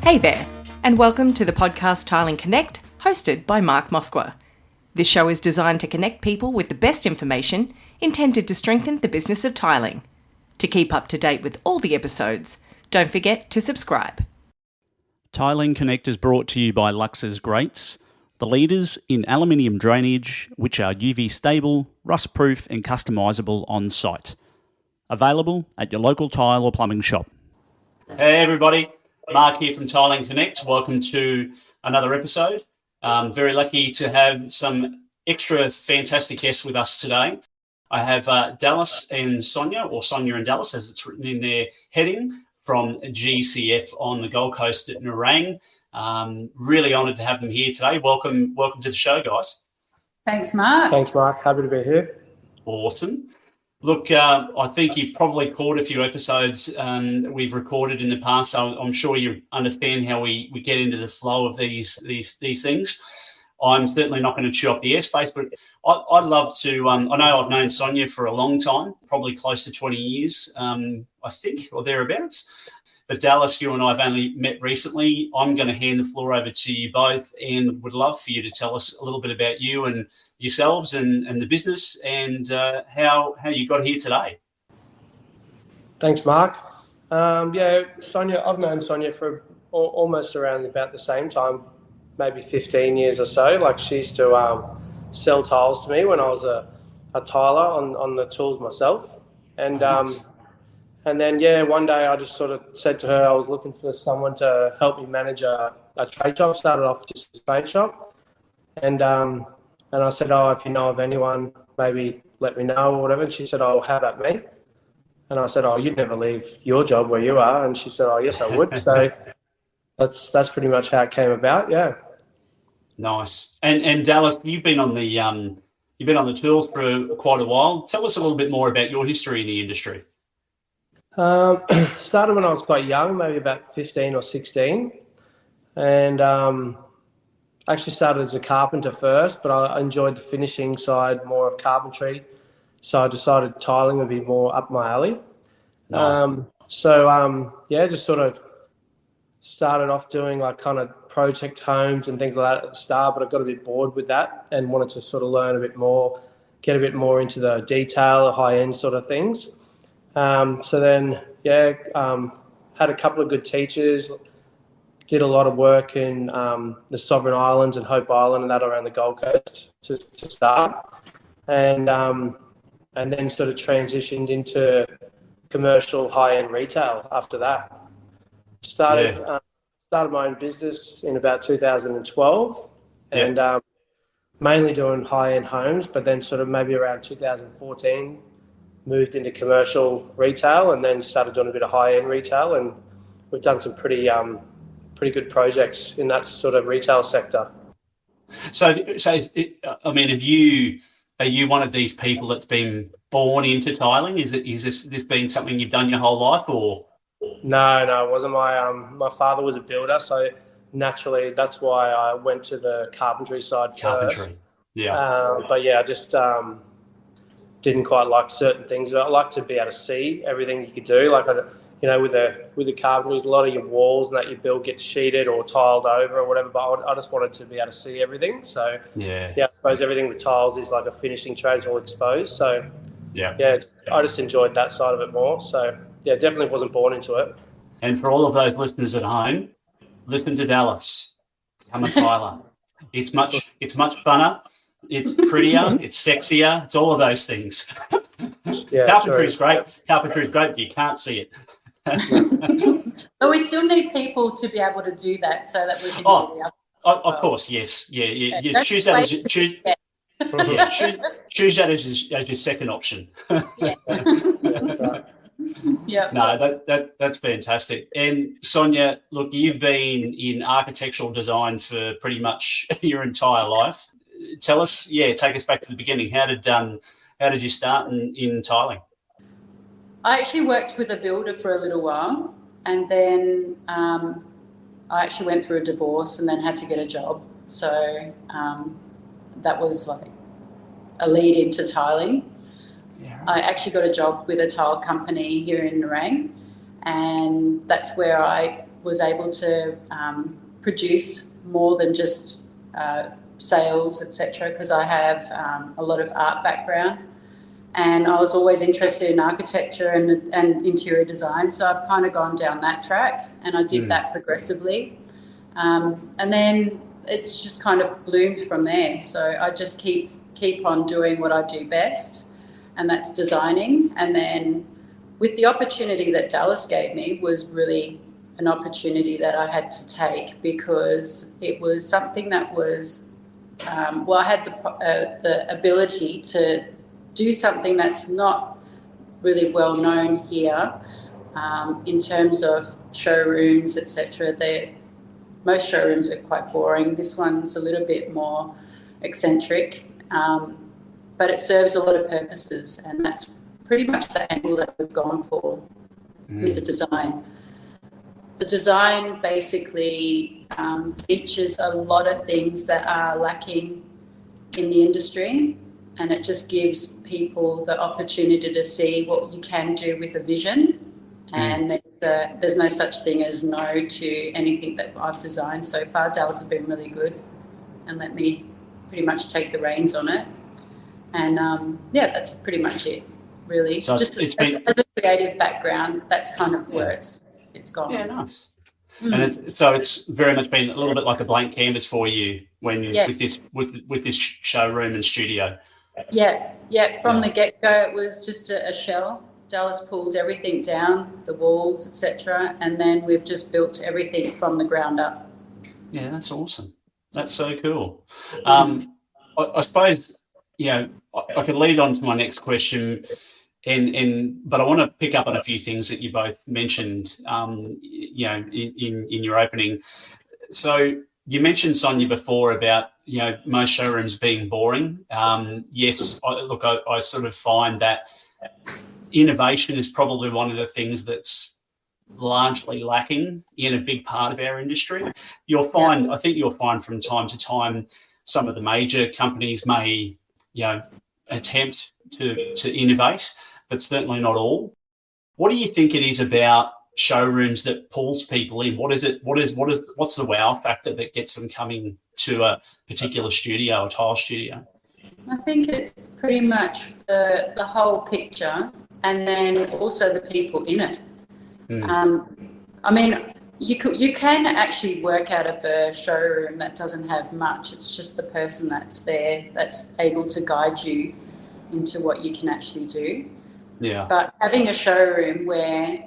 Hey there, and welcome to the podcast Tiling Connect, hosted by Mark Moskwa. This show is designed to connect people with the best information intended to strengthen the business of tiling. To keep up to date with all the episodes, don't forget to subscribe. Tiling Connect is brought to you by Lux's Grates, the leaders in aluminium drainage, which are UV stable, rust proof and customisable on site. Available at your local tile or plumbing shop. Hey everybody, Mark here from Tiling Connect. Welcome to another episode. Very lucky to have some extra fantastic guests with us today. I have Dallas and Sonya, or Sonya and Dallas as it's written in their heading, from GCF on the Gold Coast at Nerang. Really honoured to have them here today. Welcome to the show, guys. Thanks, Mark. Thanks, Mark. Happy to be here. Awesome. Look, I think you've probably caught a few episodes we've recorded in the past. So I'm sure you understand how we get into the flow of these things. I'm certainly not going to chew up the airspace, but I'd love to. I know I've known Sonya for a long time, probably close to 20 years, I think, or thereabouts. But Dallas, you and I have only met recently. I'm going to hand the floor over to you both and would love for you to tell us a little bit about you and yourselves and the business and how you got here today. Thanks, Mark. Sonya, I've known Sonya for almost around about the same time, maybe 15 years or so. Like, she used to sell tiles to me when I was a tiler on the tools myself. And Nice. And then, one day I just sort of said to her I was looking for someone to help me manage a trade shop. Started off just a trade shop. And I said, if you know of anyone, maybe let me know or whatever. And she said, how about me? And I said, you'd never leave your job where you are. And she said, yes, I would. So that's pretty much how it came about, yeah. Nice. And Dallas, you've been on the tools for quite a while. Tell us a little bit more about your history in the industry. Started when I was quite young, maybe about 15 or 16. And actually started as a carpenter first, but I enjoyed the finishing side more of carpentry. So I decided tiling would be more up my alley. Nice. Just sort of started off doing like kind of project homes and things like that at the start, but I got a bit bored with that and wanted to sort of learn a bit more, get a bit more into the detail, high-end sort of things. Had a couple of good teachers, did a lot of work in the Sovereign Islands and Hope Island and that around the Gold Coast to start. And then sort of transitioned into commercial high-end retail after that. Started my own business in about 2012 and mainly doing high-end homes, but then sort of maybe around 2014 moved into commercial retail and then started doing a bit of high-end retail, and we've done some pretty good projects in that sort of retail sector. So are you one of these people that's been born into tiling? Is this been something you've done your whole life, or? No, it wasn't. My father was a builder, so naturally that's why I went to the carpentry side first. Yeah. I just didn't quite like certain things. I like to be able to see everything you could do. Like, with the carpentry, a lot of your walls and that you build get sheeted or tiled over or whatever. But I just wanted to be able to see everything. So I suppose everything with tiles is like a finishing trade, it's all exposed. So I just enjoyed that side of it more. So definitely wasn't born into it. And for all of those listeners at home, listen to Dallas. Become a tiler. It's much funner. It's prettier. It's sexier. It's all of those things. Carpentry is great. Carpentry is great, but you can't see it. But we still need people to be able to do that so that we can do the other. Of course, yes. Yeah. Choose that as your second option. Yeah. That's right. Yeah. No, that's fantastic. And Sonya, look, you've been in architectural design for pretty much your entire life. Tell us, take us back to the beginning. How did you start in tiling? I actually worked with a builder for a little while, and then I actually went through a divorce and then had to get a job. So that was like a lead into tiling. Yeah. I actually got a job with a tile company here in Nerang, and that's where I was able to produce more than just sales, etc., because I have a lot of art background, and I was always interested in architecture and interior design, so I've kind of gone down that track, and I did that progressively, and then it's just kind of bloomed from there. So I just keep on doing what I do best, and that's designing. And then with the opportunity that Dallas gave me was really an opportunity that I had to take, because it was something that was I had the ability to do something that's not really well known here in terms of showrooms, etc. Most showrooms are quite boring. This one's a little bit more eccentric, but it serves a lot of purposes, and that's pretty much the angle that we've gone for with the design. The design basically features a lot of things that are lacking in the industry, and it just gives people the opportunity to see what you can do with a vision. And there's no such thing as no to anything that I've designed so far. Dallas has been really good and let me pretty much take the reins on it. And that's pretty much it, really. So just as a creative background, that's kind of where it's gone. Yeah, nice. And it's very much been a little bit like a blank canvas for you with this showroom and studio. From the get-go, it was just a shell. Dallas pulled everything down, the walls, etc., and then we've just built everything from the ground up. Yeah, that's awesome. That's so cool. I suppose, I could lead on to my next question, but I want to pick up on a few things that you both mentioned, in your opening. So you mentioned, Sonya, before about, most showrooms being boring. Yes, I sort of find that innovation is probably one of the things that's largely lacking in a big part of our industry. I think you'll find from time to time some of the major companies may, attempt to innovate, but certainly not all. What do you think it is about showrooms that pulls people in? What's the wow factor that gets them coming to a particular studio, a tile studio? I think it's pretty much the whole picture, and then also the people in it. I mean, you can actually work out of a showroom that doesn't have much. It's just the person that's there that's able to guide you into what you can actually do. Yeah. But having a showroom where,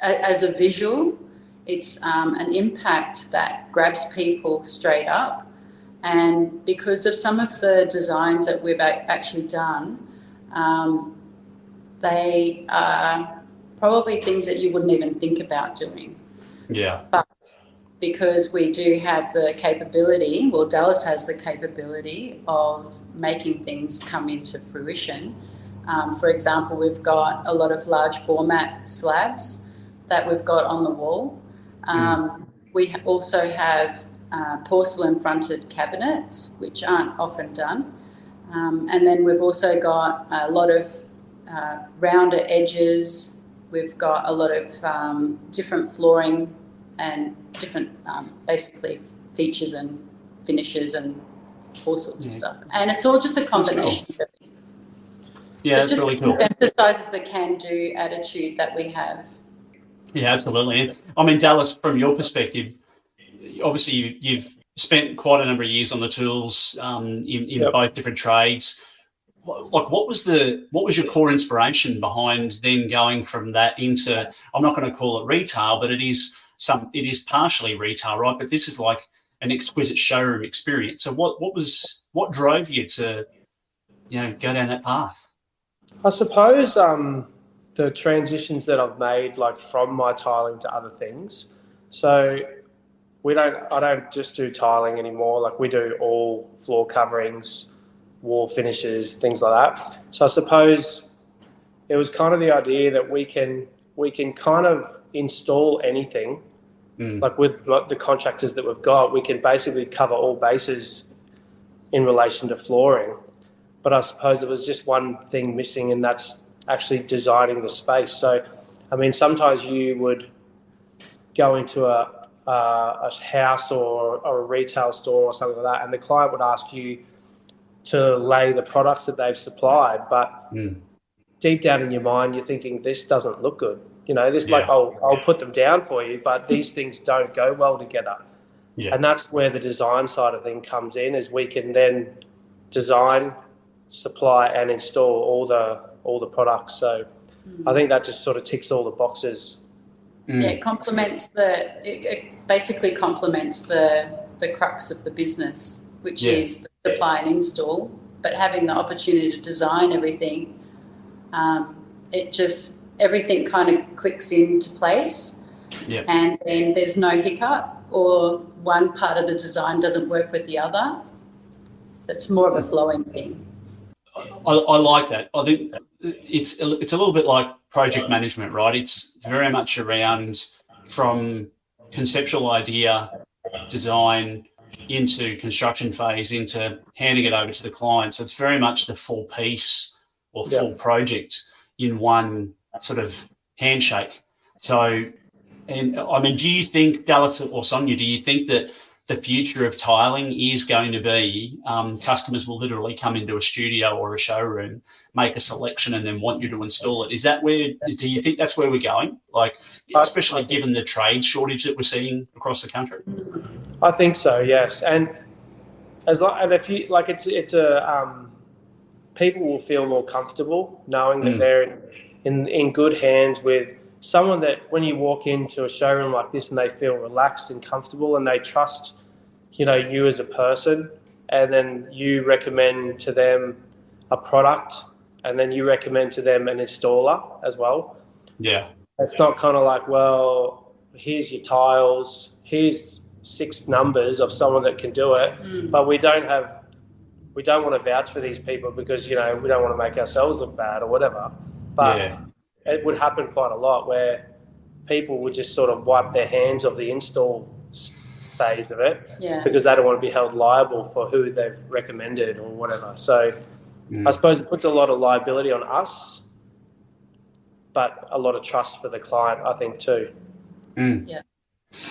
as a visual, it's an impact that grabs people straight up. And because of some of the designs that we've actually done, they are probably things that you wouldn't even think about doing. Yeah. But because we do have the capability, well, Dallas has the capability of making things come into fruition. For example, we've got a lot of large format slabs that we've got on the wall. We also have porcelain fronted cabinets, which aren't often done. And then we've also got a lot of rounder edges. We've got a lot of different flooring and different basically features and finishes and all sorts of stuff. And it's all just a combination of everything. Yeah, so that's really cool. It emphasises the can-do attitude that we have. Yeah, absolutely. I mean, Dallas, from your perspective, obviously you've spent quite a number of years on the tools in both different trades. Like, what was your core inspiration behind then going from that into, I'm not going to call it retail, but it is partially retail, right? But this is like an exquisite showroom experience. So what drove you to, go down that path? I suppose the transitions that I've made, like from my tiling to other things. So I don't just do tiling anymore. Like, we do all floor coverings, wall finishes, things like that. So I suppose it was kind of the idea that we can kind of install anything. Like, with the contractors that we've got, we can basically cover all bases in relation to flooring. But I suppose there was just one thing missing, and that's actually designing the space. So, I mean, sometimes you would going to a house or a retail store or something like that, and the client would ask you to lay the products that they've supplied, but deep down in your mind, you're thinking, this doesn't look good. Like, I'll put them down for you, but these things don't go well together. Yeah. And that's where the design side of things comes in, is we can then design, supply, and install all the products. So I think that just sort of ticks all the boxes. Yeah, it basically complements the crux of the business, which is the supply and install. But having the opportunity to design everything, everything kind of clicks into place. Yeah. And then there's no hiccup, or one part of the design doesn't work with the other. That's more of a flowing thing. I like that. I think it's a little bit like project management, right? It's very much around from conceptual idea, design, into construction phase, into handing it over to the client. So it's very much the full piece or full project in one sort of handshake. So, and I mean, do you think, Dallas or Sonya, do you think that the future of tiling is going to be customers will literally come into a studio or a showroom, make a selection, and then want you to install it? Do you think that's where we're going? Like, especially given the trade shortage that we're seeing across the country? I think so, yes. And if you like, people will feel more comfortable knowing that they're in good hands with someone that when you walk into a showroom like this and they feel relaxed and comfortable and they trust, you as a person, and then you recommend to them a product, and then you recommend to them an installer as well. Yeah. It's not kind of like, well, here's your tiles, here's 6 numbers of someone that can do it, but we don't want to vouch for these people because, we don't want to make ourselves look bad or whatever. But it would happen quite a lot where people would just sort of wipe their hands of the install phase of it because they don't want to be held liable for who they've recommended or whatever. So I suppose it puts a lot of liability on us, but a lot of trust for the client, I think, too. Yeah.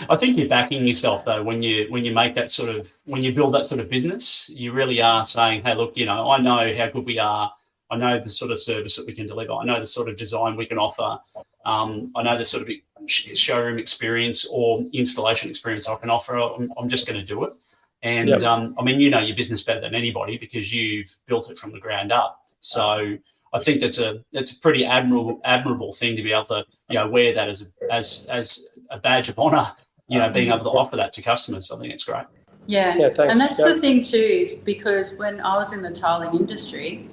I think you're backing yourself though when you make that sort of, when you build that sort of business. You really are saying, hey, look, I know how good we are. I know the sort of service that we can deliver. I know the sort of design we can offer. I know the sort of showroom experience or installation experience I can offer. I'm just going to do it. And I mean, your business better than anybody because you've built it from the ground up. So I think that's a pretty admirable thing to be able to wear that as a badge of honour. Being able to offer that to customers. I think it's great. Yeah thanks. And that's the thing too, is because when I was in the tiling industry,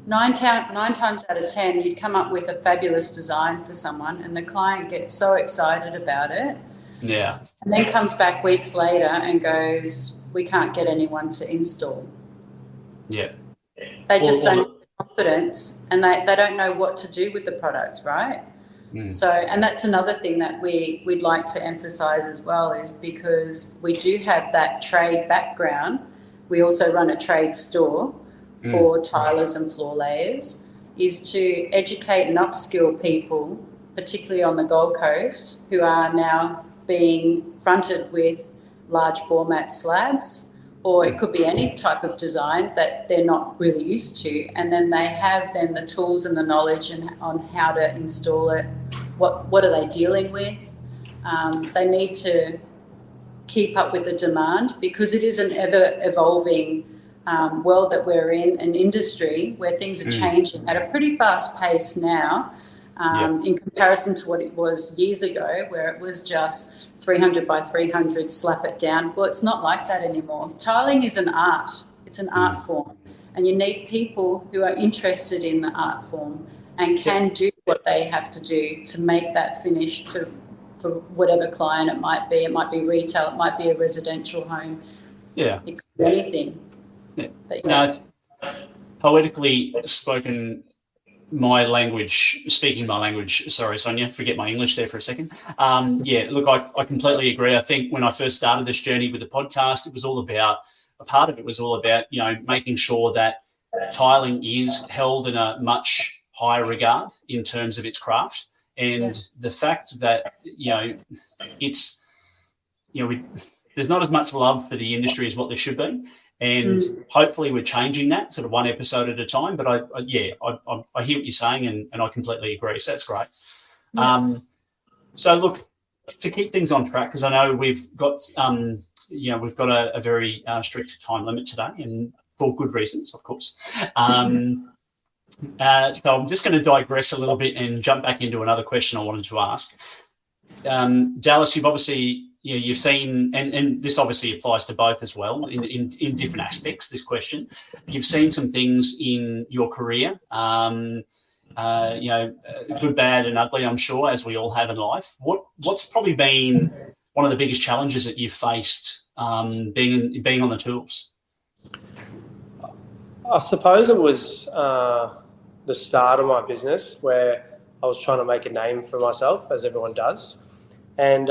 9 times out of 10, you'd come up with a fabulous design for someone and the client gets so excited about it. Yeah. And then comes back weeks later and goes, we can't get anyone to install. Yeah. They just don't have confidence and they don't know what to do with the product, right? So, and that's another thing that we'd like to emphasise as well, is because we do have that trade background. We also run a trade store for tilers and floor layers, is to educate and upskill people, particularly on the Gold Coast, who are now being fronted with large format slabs, or it could be any type of design that they're not really used to, and then they have then the tools and the knowledge on how to install it. What are they dealing with? They need to keep up with the demand because it is an ever evolving world that we're in, an industry where things are changing at a pretty fast pace now, in comparison to what it was years ago, where it was just 300 by 300, slap it down. Well, it's not like that anymore. Tiling is an art. It's an art form, and you need people who are interested in the art form and can do what they have to do to make that finish for whatever client it might be. It might be retail. It might be a residential home. Yeah. It could be anything. Yeah. But, no, it's poetically spoken, speaking my language, sorry, Sonya, forget my English there for a second. Look, I completely agree. I think when I first started this journey with the podcast, a part of it was all about, making sure that tiling is held in a much higher regard in terms of its craft. And the fact that, it's, there's not as much love for the industry as what there should be. And hopefully we're changing that sort of one episode at a time. But I hear what you're saying, and I completely agree. So that's great. Yeah. So look, to keep things on track, because I know we've got a very strict time limit today, and for good reasons, of course. So I'm just going to digress a little bit and jump back into another question I wanted to ask. Dallas, you've obviously, you've seen, and this obviously applies to both as well in different aspects, this question. You've seen some things in your career, good, bad and ugly, I'm sure, as we all have in life. What's probably been one of the biggest challenges that you've faced being on the tools? I suppose it was the start of my business, where I was trying to make a name for myself, as everyone does, and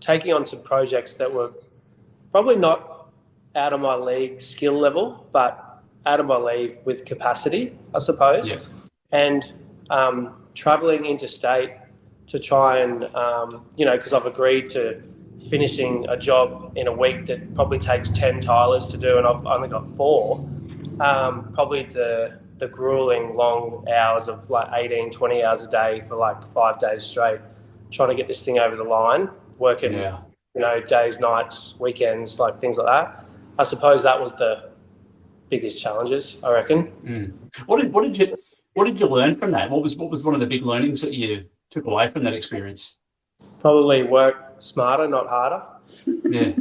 taking on some projects that were probably not out of my league skill level, but out of my league with capacity, I suppose. Yeah. And traveling interstate to try and, because I've agreed to finishing a job in a week that probably takes 10 tilers to do, and I've only got 4, probably the grueling long hours of like 18, 20 hours a day for like 5 days straight, trying to get this thing over the line, working, days, nights, weekends, like things like that. I suppose that was the biggest challenges, I reckon. What did you learn from that? What was one of the big learnings that you took away from that experience? Probably work smarter, not harder. Yeah.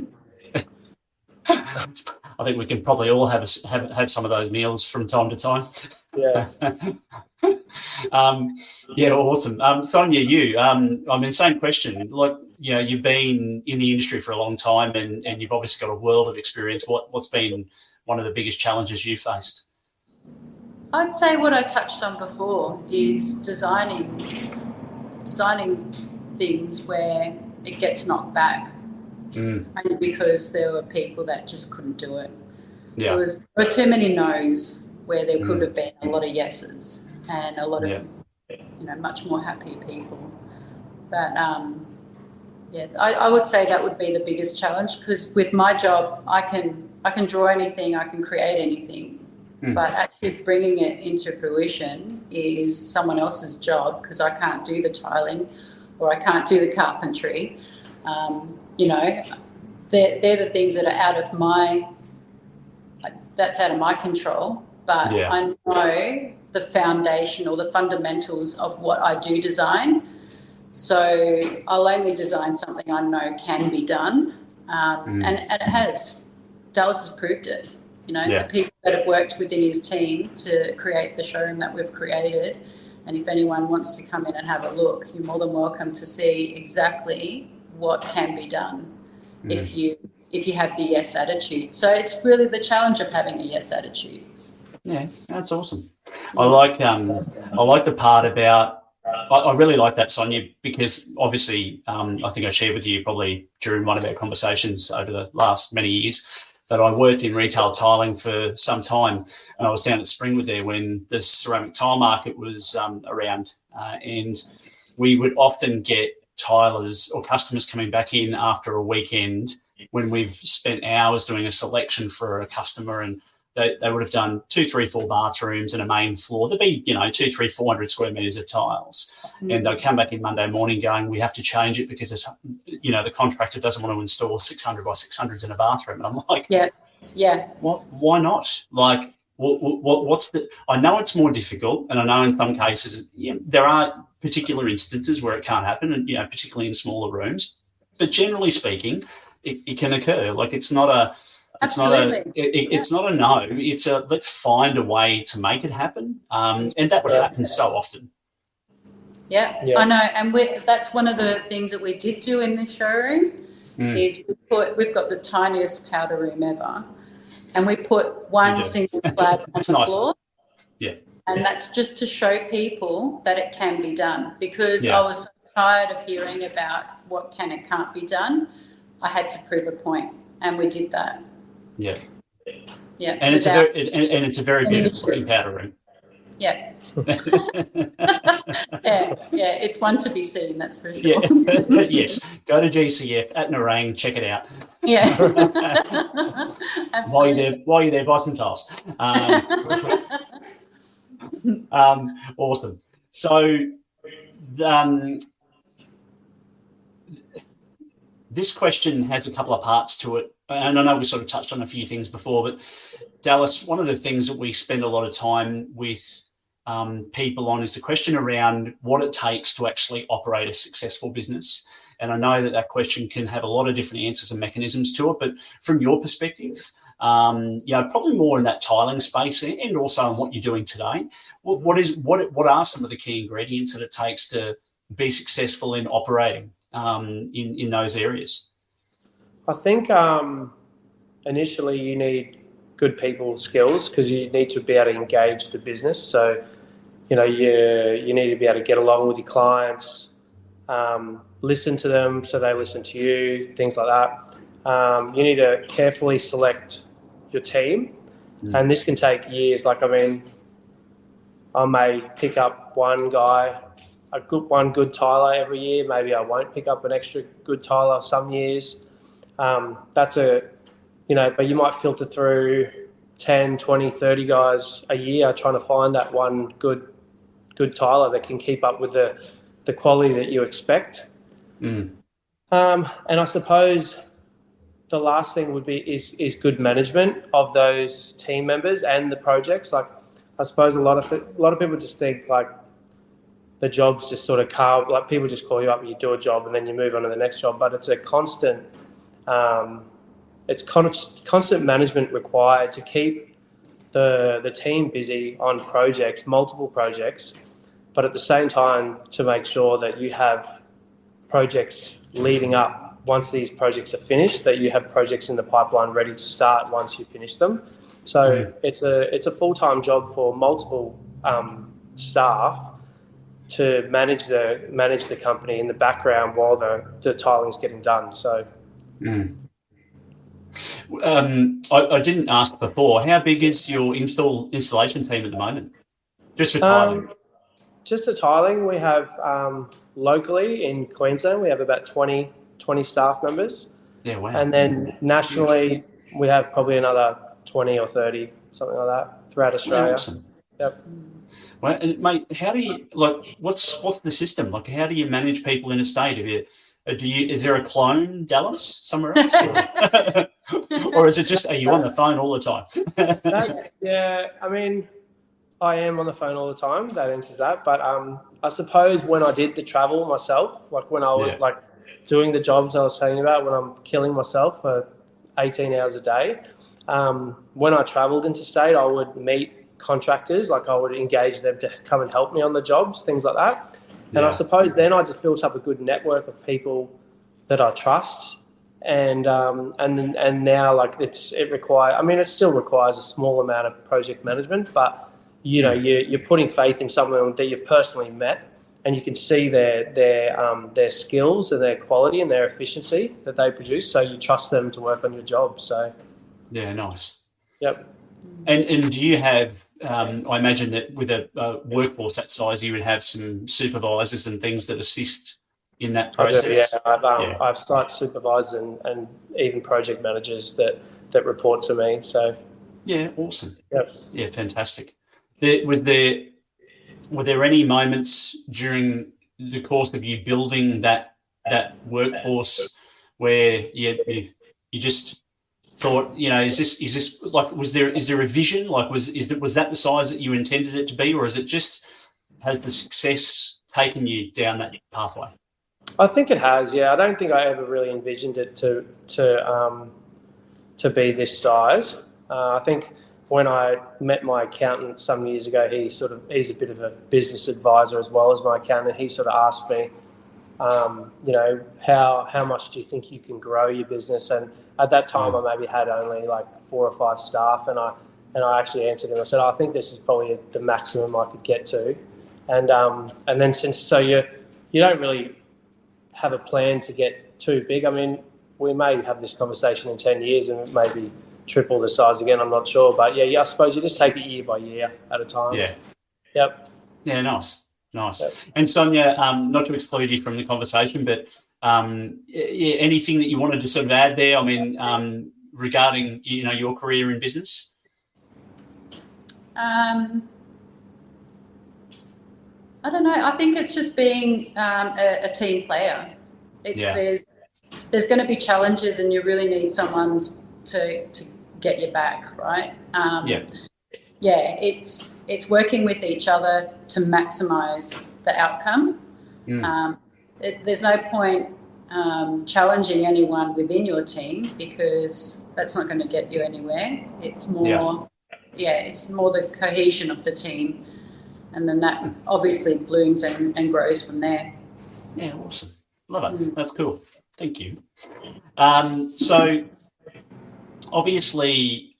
I think we can probably all have some of those meals from time to time. Yeah. Awesome. Sonya, same question. Like, you've been in the industry for a long time, and you've obviously got a world of experience. What's been one of the biggest challenges you faced? I'd say what I touched on before is designing things where it gets knocked back. Only because there were people that just couldn't do it. Yeah. There were too many no's where there could have been a lot of yeses and a lot of, much more happy people. But, I would say that would be the biggest challenge, because with my job, I can draw anything, I can create anything, but actually bringing it into fruition is someone else's job, because I can't do the tiling or I can't do the carpentry. They're the things that are out of my control, but I know the foundation or the fundamentals of what I do design. So I'll only design something I know can be done. And it has. Dallas has proved it. The people that have worked within his team to create the showroom that we've created. And if anyone wants to come in and have a look, you're more than welcome to see exactly what can be done if you have the yes attitude. So it's really the challenge of having a yes attitude. Yeah, that's awesome. I like the part about, I really like that, Sonya, because obviously I think I shared with you probably during one of our conversations over the last many years that I worked in retail tiling for some time, and I was down at Springwood there when the ceramic tile market was around, and we would often get tilers or customers coming back in after a weekend when we've spent hours doing a selection for a customer, and they would have done 2, 3, 4 bathrooms and a main floor. There'd be, 200, 300, 400 square metres of tiles. And they'll come back in Monday morning going, we have to change it because, the contractor doesn't want to install 600 by 600s in a bathroom. And I'm like, why not? Like, what's the, I know it's more difficult, and I know in some cases, there are particular instances where it can't happen, and, particularly in smaller rooms. But generally speaking, it can occur. Like, it's not a, it's not a no. It's a let's find a way to make it happen, and that would happen so often. Yeah, I know, and that's one of the things that we did do in this showroom is we've got the tiniest powder room ever, and we put one single slab on the floor. Yeah, and that's just to show people that it can be done, because I was so tired of hearing about what can and can't be done. I had to prove a point, and we did that. Yeah. Yeah. And it's a very beautiful looking powder room. Yeah. yeah, it's one to be seen, that's for sure. Yeah. Yes, go to GCF at Nerang, check it out. Yeah. While you're there, buy some tiles. Awesome. So, this question has a couple of parts to it, and I know we sort of touched on a few things before, but Dallas, one of the things that we spend a lot of time with people on is the question around what it takes to actually operate a successful business. And I know that question can have a lot of different answers and mechanisms to it, but from your perspective, probably more in that tiling space and also in what you're doing today, what are some of the key ingredients that it takes to be successful in operating in those areas? I think initially you need good people skills, because you need to be able to engage the business. So, you need to be able to get along with your clients, listen to them so they listen to you, things like that. You need to carefully select your team, and this can take years. I may pick up one guy, one good tiler every year. Maybe I won't pick up an extra good tiler some years. But you might filter through 10, 20, 30 guys a year trying to find that one good tiler that can keep up with the quality that you expect. And I suppose the last thing would be is good management of those team members and the projects. Like, I suppose a lot of people just think like the job's just sort of carved, like people just call you up and you do a job and then you move on to the next job. But it's a constant constant management required to keep the team busy on projects, multiple projects, but at the same time to make sure that you have projects leading up once these projects are finished, that you have projects in the pipeline ready to start once you finish them. So it's a full-time job for multiple staff to manage the company in the background while the tiling's getting done. So. I didn't ask before, how big is your installation team at the moment? Just for tiling? Just for tiling, we have locally in Queensland, we have about 20 staff members. Yeah, wow. And then nationally, we have probably another 20 or 30, something like that, throughout Australia. Awesome. Yep. Well, and mate, how do you what's the system? Like, how do you manage people in a state? Is there a clone Dallas somewhere else? Or is it just, are you on the phone all the time? I am on the phone all the time. That answers that. But I suppose when I did the travel myself, like when I was doing the jobs I was telling you about, when I'm killing myself for 18 hours a day, when I traveled interstate, I would meet contractors, like I would engage them to come and help me on the jobs, things like that. And I suppose then I just built up a good network of people that I trust. And now, like, it still requires a small amount of project management, but you're putting faith in someone that you've personally met, and you can see their skills and their quality and their efficiency that they produce. So you trust them to work on your job. So yeah, nice. Yep. And do you have? I imagine that with a workforce that size, you would have some supervisors and things that assist in that process. I have site supervisors and even project managers that report to me. So yeah, awesome. Yep. Yeah, fantastic. Were there any moments during the course of you building that workforce where you just thought, is this like, is there a vision? Like, was that the size that you intended it to be, or is it just, has the success taken you down that pathway? I think it has. Yeah, I don't think I ever really envisioned it to be this size. I think when I met my accountant some years ago, he's a bit of a business advisor as well as my accountant. He sort of asked me, how much do you think you can grow your business? And at that time, I maybe had only like 4 or 5 staff, and I actually answered him. I said, I think this is probably the maximum I could get to. And then you don't really have a plan to get too big. I mean, we may have this conversation in 10 years and maybe triple the size again, I'm not sure. But yeah, I suppose you just take it year by year at a time. Yep. Yeah, nice. Yep. And Sonya, not to exclude you from the conversation, but anything that you wanted to sort of add there? I mean, regarding your career in business. I don't know. I think it's just being a team player. There's going to be challenges, and you really need someone to get your back, right? It's working with each other to maximise the outcome. There's no point challenging anyone within your team, because that's not going to get you anywhere. It's more, it's more the cohesion of the team. And then that obviously blooms and grows from there. Yeah, awesome. Love it. That's cool. Thank you. So obviously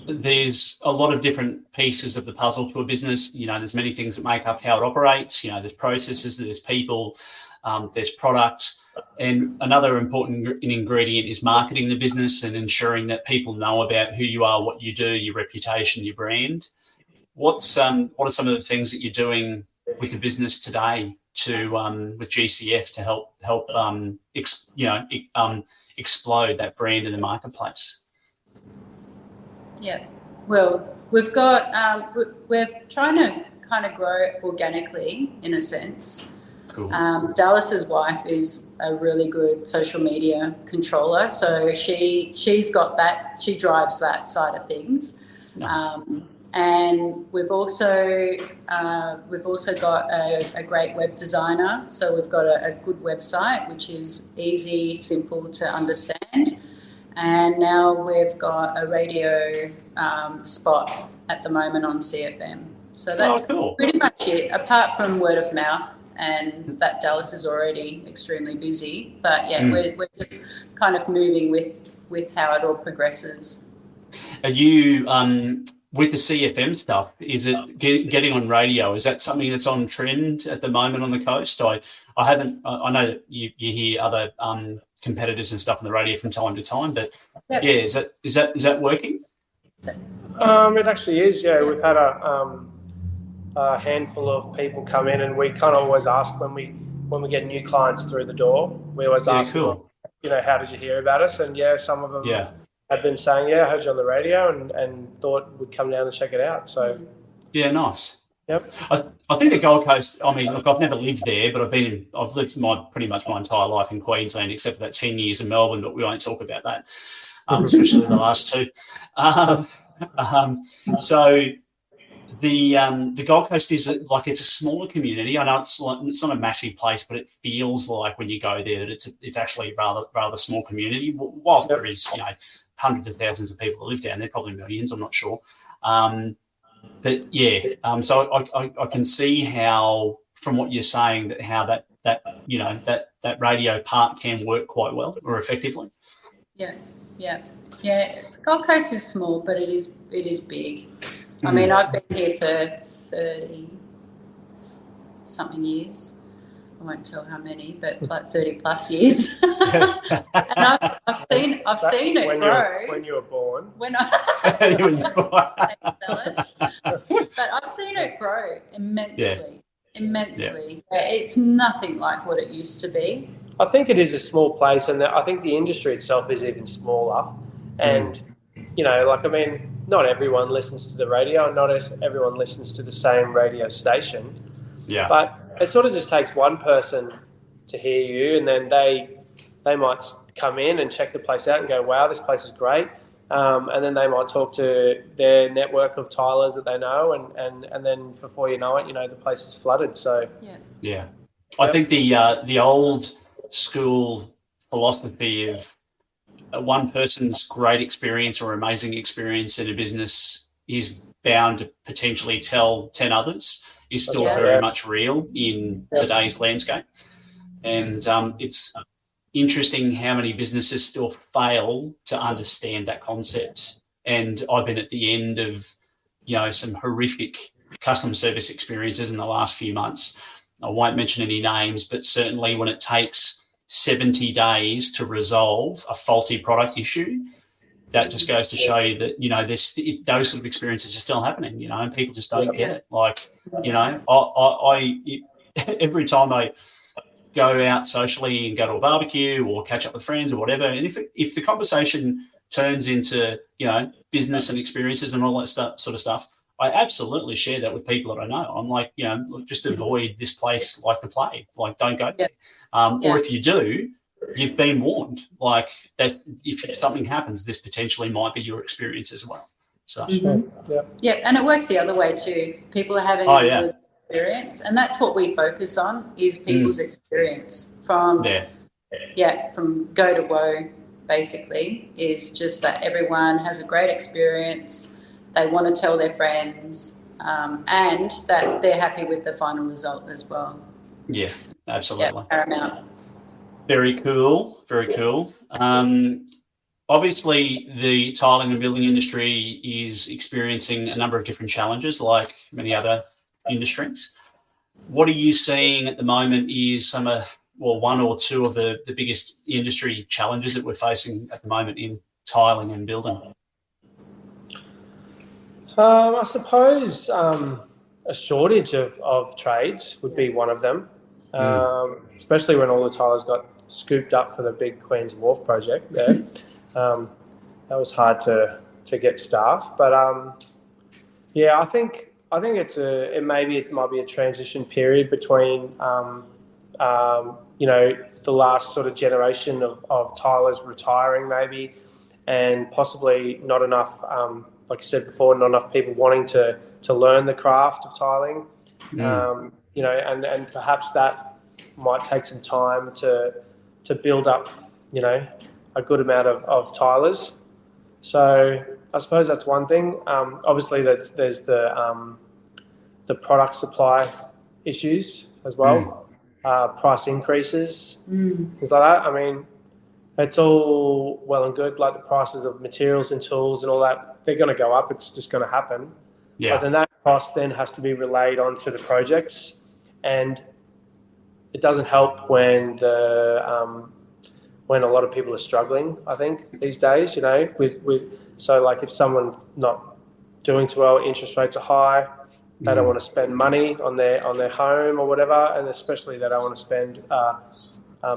there's a lot of different pieces of the puzzle to a business. There's many things that make up how it operates. There's processes, there's people, there's products. And another important ingredient is marketing the business and ensuring that people know about who you are, what you do, your reputation, your brand. What are some of the things that you're doing with the business today with GCF to help explode that brand in the marketplace? Yeah, well, we're trying to kind of grow it organically in a sense. Cool. Dallas's wife is a really good social media controller, so she's got that. She drives that side of things. Nice. And we've also got a great web designer. So we've got a good website, which is easy, simple to understand. And now we've got a radio spot at the moment on CFM. So that's cool. Pretty much it, apart from word of mouth, and that Dallas is already extremely busy. But we're just kind of moving with how it all progresses. Are you with the CFM stuff? Is it getting on radio? Is that something that's on trend at the moment on the coast? I haven't. I know that you hear other competitors and stuff on the radio from time to time, but is that working? It actually is. Yeah, we've had a handful of people come in, and we kind of always ask when we get new clients through the door. We always ask, cool. How did you hear about us? And some of them. Yeah. Have been saying, I heard you on the radio and thought we'd come down and check it out. So, yeah, nice. Yep. I think the Gold Coast, I mean, look, I've never lived there, but I've lived pretty much my entire life in Queensland, except for that 10 years in Melbourne, but we won't talk about that, especially the last two. So the Gold Coast is it's a smaller community. I know it's not a massive place, but it feels like when you go there that it's actually rather small community. Whilst there is hundreds of thousands of people that live down there, probably millions, I'm not sure. So I can see how, from what you're saying, that how that radio part can work quite well or effectively. Yeah. Gold Coast is small, but it is big. I mean, I've been here for 30-something years. I won't tell how many, but like 30 plus years. And I've seen it grow. When you were born. When you were born. But I've seen it grow immensely. It's nothing like what it used to be. I think it is a small place, and I think the industry itself is even smaller. And, not everyone listens to the radio, and not everyone listens to the same radio station. Yeah. But it sort of just takes one person to hear you, and then they might come in and check the place out and go, wow, this place is great. And then they might talk to their network of tilers that they know, and then before you know it, the place is flooded. So yeah. I think the old school philosophy of one person's great experience or amazing experience in a business is bound to potentially tell 10 others is still very much real in today's landscape. And it's interesting how many businesses still fail to understand that concept. And I've been at the end of, some horrific customer service experiences in the last few months. I won't mention any names, but certainly when it takes 70 days to resolve a faulty product issue, that just goes to show you that, those sort of experiences are still happening, and people just don't get it. Like, I every time I go out socially and go to a barbecue or catch up with friends or whatever, and if the conversation turns into, business and experiences and all that sort of stuff, I absolutely share that with people that I know. I'm like, just avoid this place like the plague. Like, don't go there. Or if you do, you've been warned. Like, that if something happens, this potentially might be your experience as well. So, and it works the other way too. People are having a good experience, and that's what we focus on, is people's experience from go to woe. Basically, is just that everyone has a great experience. They want to tell their friends, and that they're happy with the final result as well. Yeah, absolutely. Paramount. Very cool. Very cool. Obviously, the tiling and building industry is experiencing a number of different challenges, like many other industries. What are you seeing at the moment is one or two of the biggest industry challenges that we're facing at the moment in tiling and building? I suppose a shortage of trades would be one of them, especially when all the tilers got scooped up for the big Queen's Wharf project there. That was hard to get staff, but I think it might be a transition period between the last sort of generation of tilers retiring maybe, and possibly not enough, like I said before, not enough people wanting to learn the craft of tiling, and perhaps that might take some time to build up, a good amount of tilers. So I suppose that's one thing. Obviously, there's the product supply issues as well, price increases, things like that. I mean, it's all well and good, like the prices of materials and tools and all that, they're going to go up. It's just going to happen. Yeah. But then that cost then has to be relayed onto the projects, and it doesn't help when when a lot of people are struggling, I think, these days, so like if someone not doing too well, interest rates are high, they don't want to spend money on their home or whatever, and especially they don't want to spend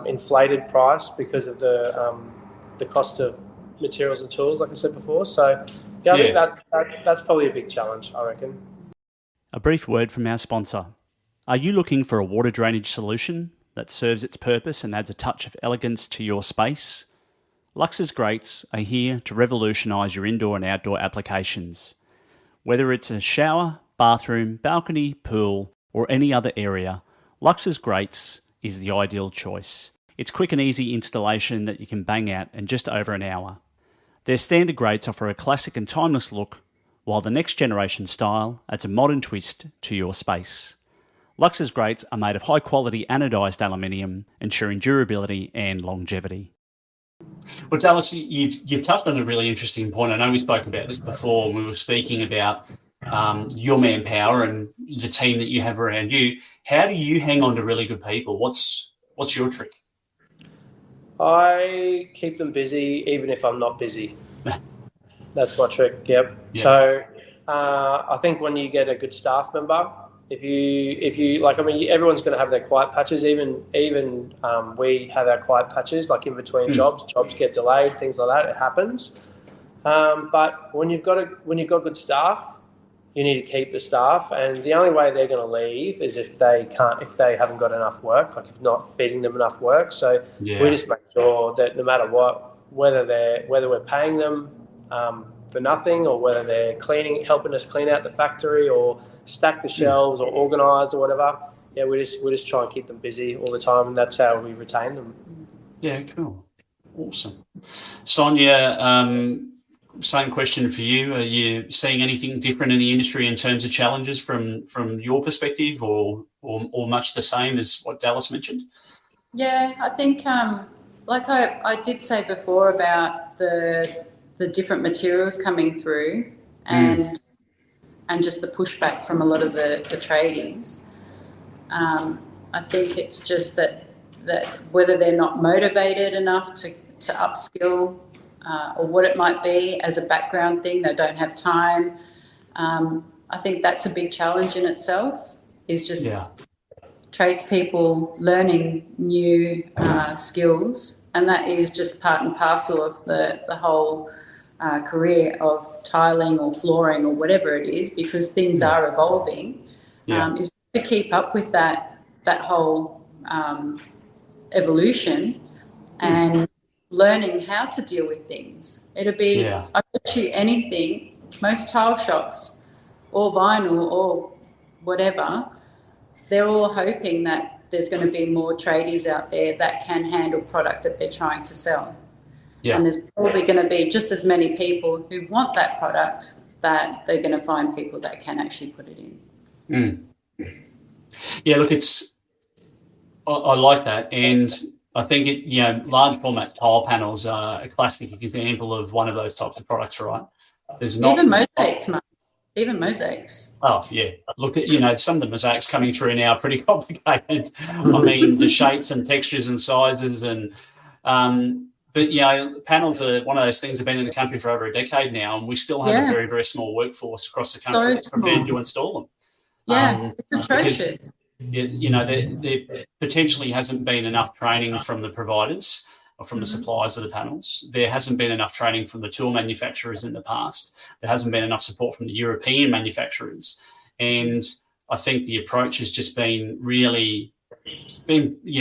inflated price because of the cost of materials and tools, like I said before. So I think that's probably a big challenge, I reckon. A brief word from our sponsor. Are you looking for a water drainage solution that serves its purpose and adds a touch of elegance to your space? Lux's Grates are here to revolutionise your indoor and outdoor applications. Whether it's a shower, bathroom, balcony, pool, or any other area, Lux's Grates is the ideal choice. It's quick and easy installation that you can bang out in just over an hour. Their standard grates offer a classic and timeless look, while the next generation style adds a modern twist to your space. Lux's grates are made of high-quality anodised aluminium, ensuring durability and longevity. Well, Dallas, you've touched on a really interesting point. I know we spoke about this before when we were speaking about your manpower and the team that you have around you. How do you hang on to really good people? What's your trick? I keep them busy even if I'm not busy. That's my trick, yep. So I think when you get a good staff member, if you like, I mean, everyone's going to have their quiet patches. Even we have our quiet patches, like in between jobs get delayed, things like that. It happens. But when you've got good staff, you need to keep the staff, and the only way they're going to leave is if they haven't got enough work, like if not feeding them enough work. So we just make sure that no matter what, whether we're paying them for nothing, or whether they're helping us clean out the factory or stack the shelves or organise or whatever, we just try and keep them busy all the time, and that's how we retain them. Yeah, cool. Awesome. Sonya, same question for you. Are you seeing anything different in the industry in terms of challenges from your perspective, or much the same as what Dallas mentioned? Yeah, I think like I did say before about the different materials coming through and just the pushback from a lot of the tradies. I think it's just that whether they're not motivated enough to upskill or what it might be as a background thing. They don't have time. I think that's a big challenge in itself, is just tradespeople learning new skills, and that is just part and parcel of the whole career of tiling or flooring or whatever it is, because things are evolving. Is to keep up with that whole evolution and learning how to deal with things. It'll be, I bet you anything, most tile shops or vinyl or whatever, they're all hoping that there's going to be more tradies out there that can handle product that they're trying to sell. And there's probably going to be just as many people who want that product that they're going to find people that can actually put it in. Yeah, look, I like that. And I think large format tile panels are a classic example of one of those types of products, right? There's not even mosaics, mate. Even mosaics. Oh, yeah. Look at, some of the mosaics coming through now are pretty complicated. I mean, the shapes and textures and sizes and but panels are one of those things that have been in the country for over a decade now, and we still have a very, very small workforce across the country prepared to install them. It's atrocious. There potentially hasn't been enough training from the providers or from the suppliers of the panels. There hasn't been enough training from the tool manufacturers in the past. There hasn't been enough support from the European manufacturers. And I think the approach has just been really,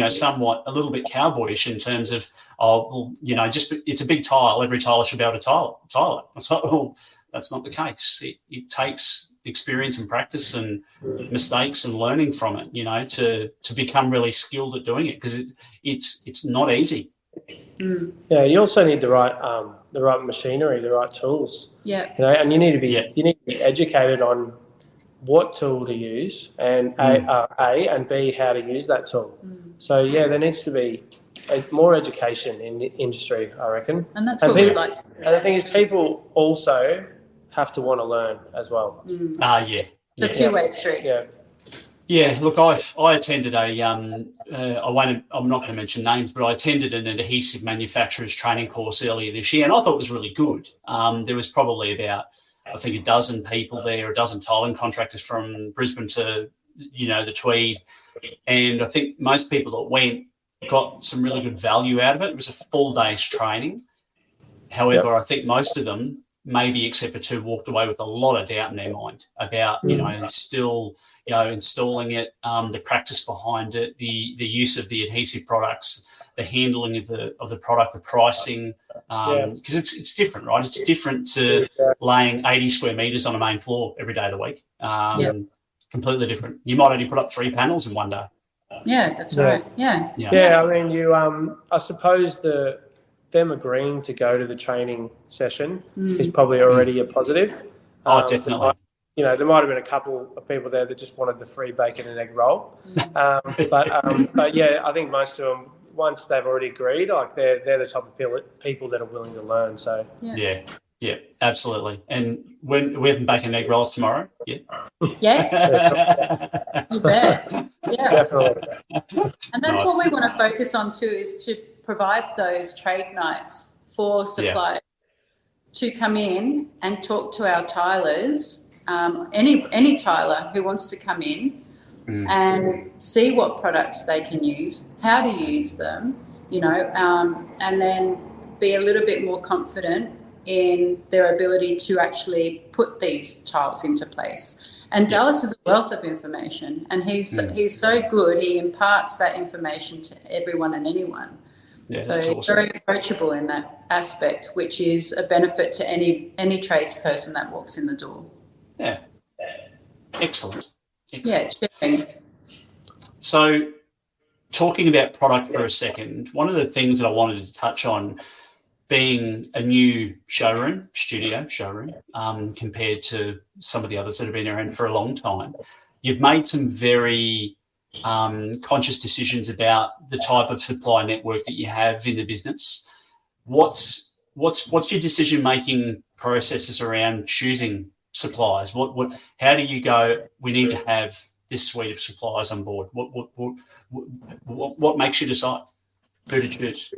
somewhat a little bit cowboyish in terms of, it's a big tile. Every tiler should be able to tile it. It's like, well, that's not the case. It takes experience and practice and mistakes and learning from it, to become really skilled at doing it, because it's not easy. Yeah, you also need the right machinery, the right tools. Yeah. And you need to be educated on what tool to use, and A and B, how to use that tool. So there needs to be more education in the industry, I reckon. And that's what we'd like to do. And the thing is, people also have to want to learn as well. The two-way street. Yeah, look, I attended I'm not going to mention names, but I attended an adhesive manufacturer's training course earlier this year, and I thought it was really good. There was probably about, I think, a dozen people there, a dozen tiling contractors from Brisbane to, the Tweed. And I think most people that went got some really good value out of it. It was a full day's training. However, I think most of them, maybe except for two, walked away with a lot of doubt in their mind about, still, installing it, the practice behind it, the use of the adhesive products, the handling of the product, the pricing, because it's different, right? It's different to laying 80 square metres on a main floor every day of the week. Completely different. You might only put up 3 panels in one day. Yeah, that's right. Yeah. I mean, I suppose them agreeing to go to the training session is probably already a positive. Definitely. There might have been a couple of people there that just wanted the free bacon and egg roll. But I think most of them, once they've already agreed, they're the type of people that are willing to learn. So yeah, absolutely. And when we have bacon and egg rolls tomorrow, yes, you bet. Yeah, definitely. And that's what we want to focus on too, is to provide those trade nights for suppliers to come in and talk to our tilers. Any tiler who wants to come in and see what products they can use, how to use them, and then be a little bit more confident in their ability to actually put these tiles into place. And Dallas is a wealth of information, and he's so good. He imparts that information to everyone and anyone. Yeah, so he's awesome. Very approachable in that aspect, which is a benefit to any tradesperson that walks in the door. Yeah. Excellent. Yeah, sharing. So talking about product for a second, one of the things that I wanted to touch on, being a new studio showroom, compared to some of the others that have been around for a long time, you've made some very conscious decisions about the type of supply network that you have in the business. What's your decision-making processes around choosing suppliers? How do you go, we need to have this suite of suppliers on board? What makes you decide who to choose?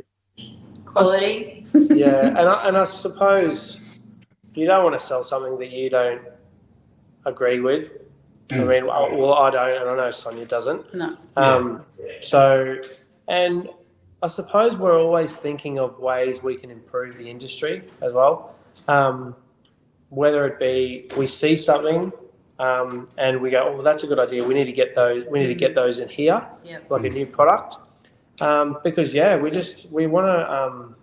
Quality. Yeah, and I suppose you don't want to sell something that you don't agree with. I mean, well, I don't, and I know Sonya doesn't. No. So, and I suppose we're always thinking of ways we can improve the industry as well. Whether it be we see something and we go, oh, well, that's a good idea. We need to get those. We need to get those in here, like a new product. Because we just want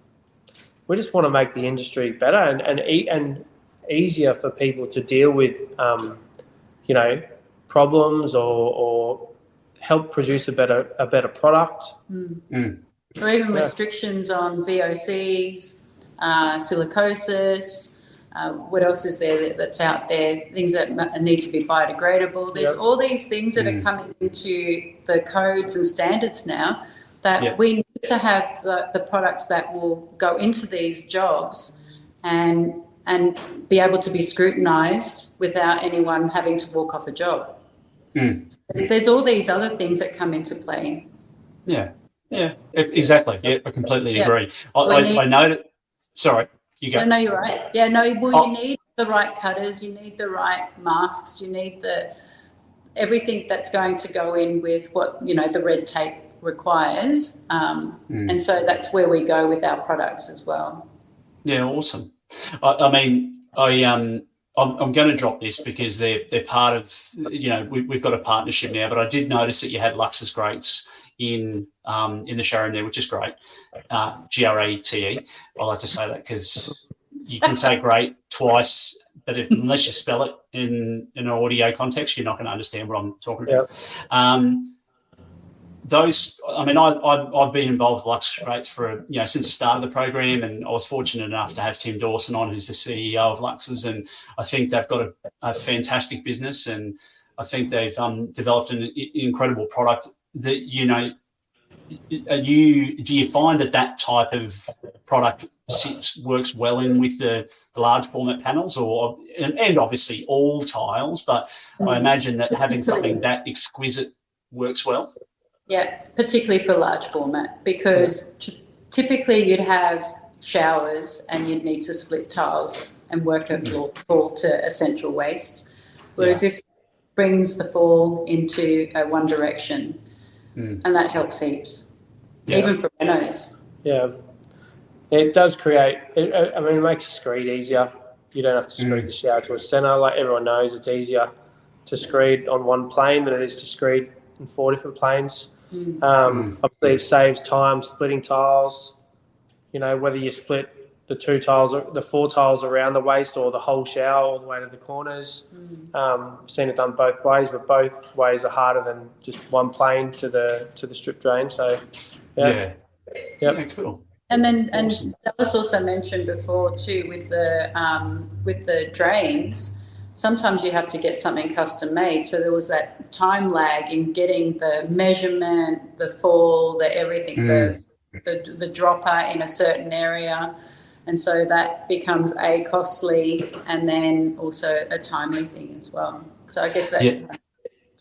to make the industry better and easier for people to deal with, problems or help produce a better product. Or even restrictions on VOCs, silicosis. What else is there that's out there? Things that need to be biodegradable. There's all these things that are coming into the codes and standards now that we need to have the products that will go into these jobs and be able to be scrutinised without anyone having to walk off a job. So there's all these other things that come into play. Yeah, exactly. Yeah, I completely agree. I know that. Sorry, you go. No, you're right. Yeah, no. Well, you need the right cutters. You need the right masks. You need everything that's going to go in with what the red tape requires. And so that's where we go with our products as well. Yeah, awesome. I'm going to drop this because they're part of, we've got a partnership now, but I did notice that you had Lux's Greats in the showroom there, which is great. Grate. I like to say that because you can say great twice, but unless you spell it in an audio context, you're not going to understand what I'm talking about. I've been involved with Lux's Greats for since the start of the program, and I was fortunate enough to have Tim Dawson on, who's the CEO of Lux's, and I think they've got a fantastic business, and I think they've developed an incredible product. That do you find that type of product works well in with the large format panels, and obviously all tiles, but I imagine that having something that exquisite works well. Yeah, particularly for large format, because typically you'd have showers and you'd need to split tiles and work a floor to essential waste, whereas this brings the fall into one direction, and that helps heaps, even for renos. Yeah, it does create. It makes screed easier. You don't have to screed the shower to a centre. Like everyone knows, it's easier to screed on one plane than it is to screed in 4 different planes. Obviously, it saves time splitting tiles. Whether you split the 2 tiles, the 4 tiles around the waist, or the whole shower all the way to the corners. I've seen it done both ways, but both ways are harder than just one plane to the strip drain. So, cool. And then, Dallas also mentioned before too with the drains. Sometimes you have to get something custom made. So there was that time lag in getting the measurement, the fall, the everything, the dropper in a certain area. And so that becomes costly and then also a timely thing as well. So I guess that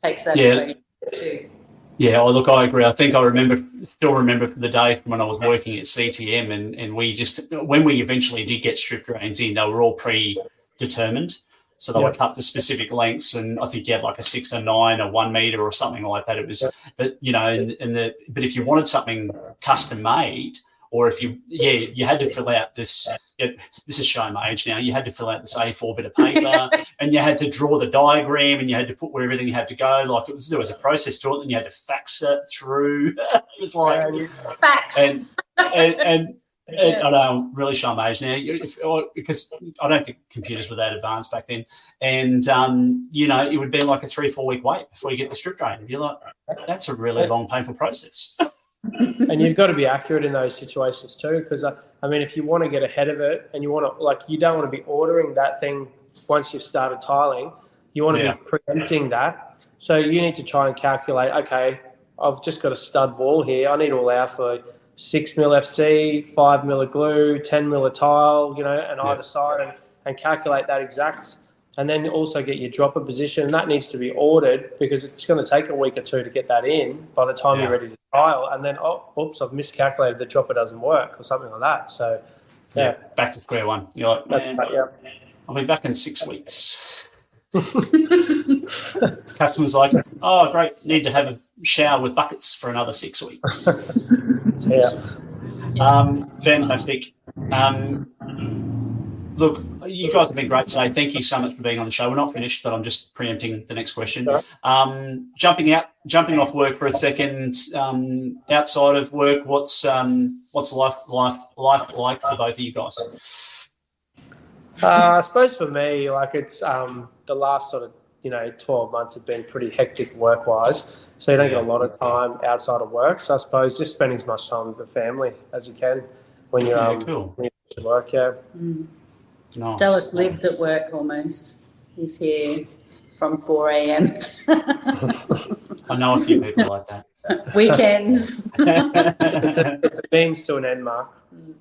takes that equation too. Yeah, look, I agree. I think I still remember the days when I was working at CTM and we when we eventually did get strip drains in, they were all predetermined. So they would cut to specific lengths, and I think you had like a 6 or 9 or 1 meter or something like that. It was, but but if you wanted something custom made, or if you had to fill out this. This is showing my age now. You had to fill out this A4 bit of paper, and you had to draw the diagram, and you had to put where everything had to go. Like there was a process to it, and you had to fax it through. It was like fax. And I know I'm really showing my age now because I don't think computers were that advanced back then. And, it would be like a 3 or 4 week wait before you get the strip drain. And you're like, that's a really long, painful process. And you've got to be accurate in those situations too, because, if you want to get ahead of it and you want to, you don't want to be ordering that thing once you've started tiling. You want to be preempting that. So you need to try and calculate, okay, I've just got a stud wall here. I need to allow for 6 mil FC, 5 mil of glue, 10 mil of tile, and either side, and calculate that exact and then also get your dropper position. That needs to be ordered because it's going to take a week or two to get that in by the time you're ready to trial. And then, oops, I've miscalculated, the dropper doesn't work or something like that. So, back to square one. You're like, man, I'll be back in 6 weeks. Customer's like, oh, great, need to have a shower with buckets for another 6 weeks. Fantastic. Look, you guys have been great today. Thank you so much for being on the show. We're not finished, but I'm just preempting the next question. Jumping off work for a second. Outside of work, what's life like for both of you guys? I suppose for me, like it's the last sort of 12 months have been pretty hectic work-wise, so you don't get a lot of time outside of work. So I suppose just spending as much time with the family as you can when you're when you work. Nice. Dallas lives at work almost. He's here from 4 a.m. I know a few people like that. Weekends. It's a means to an end, Mark.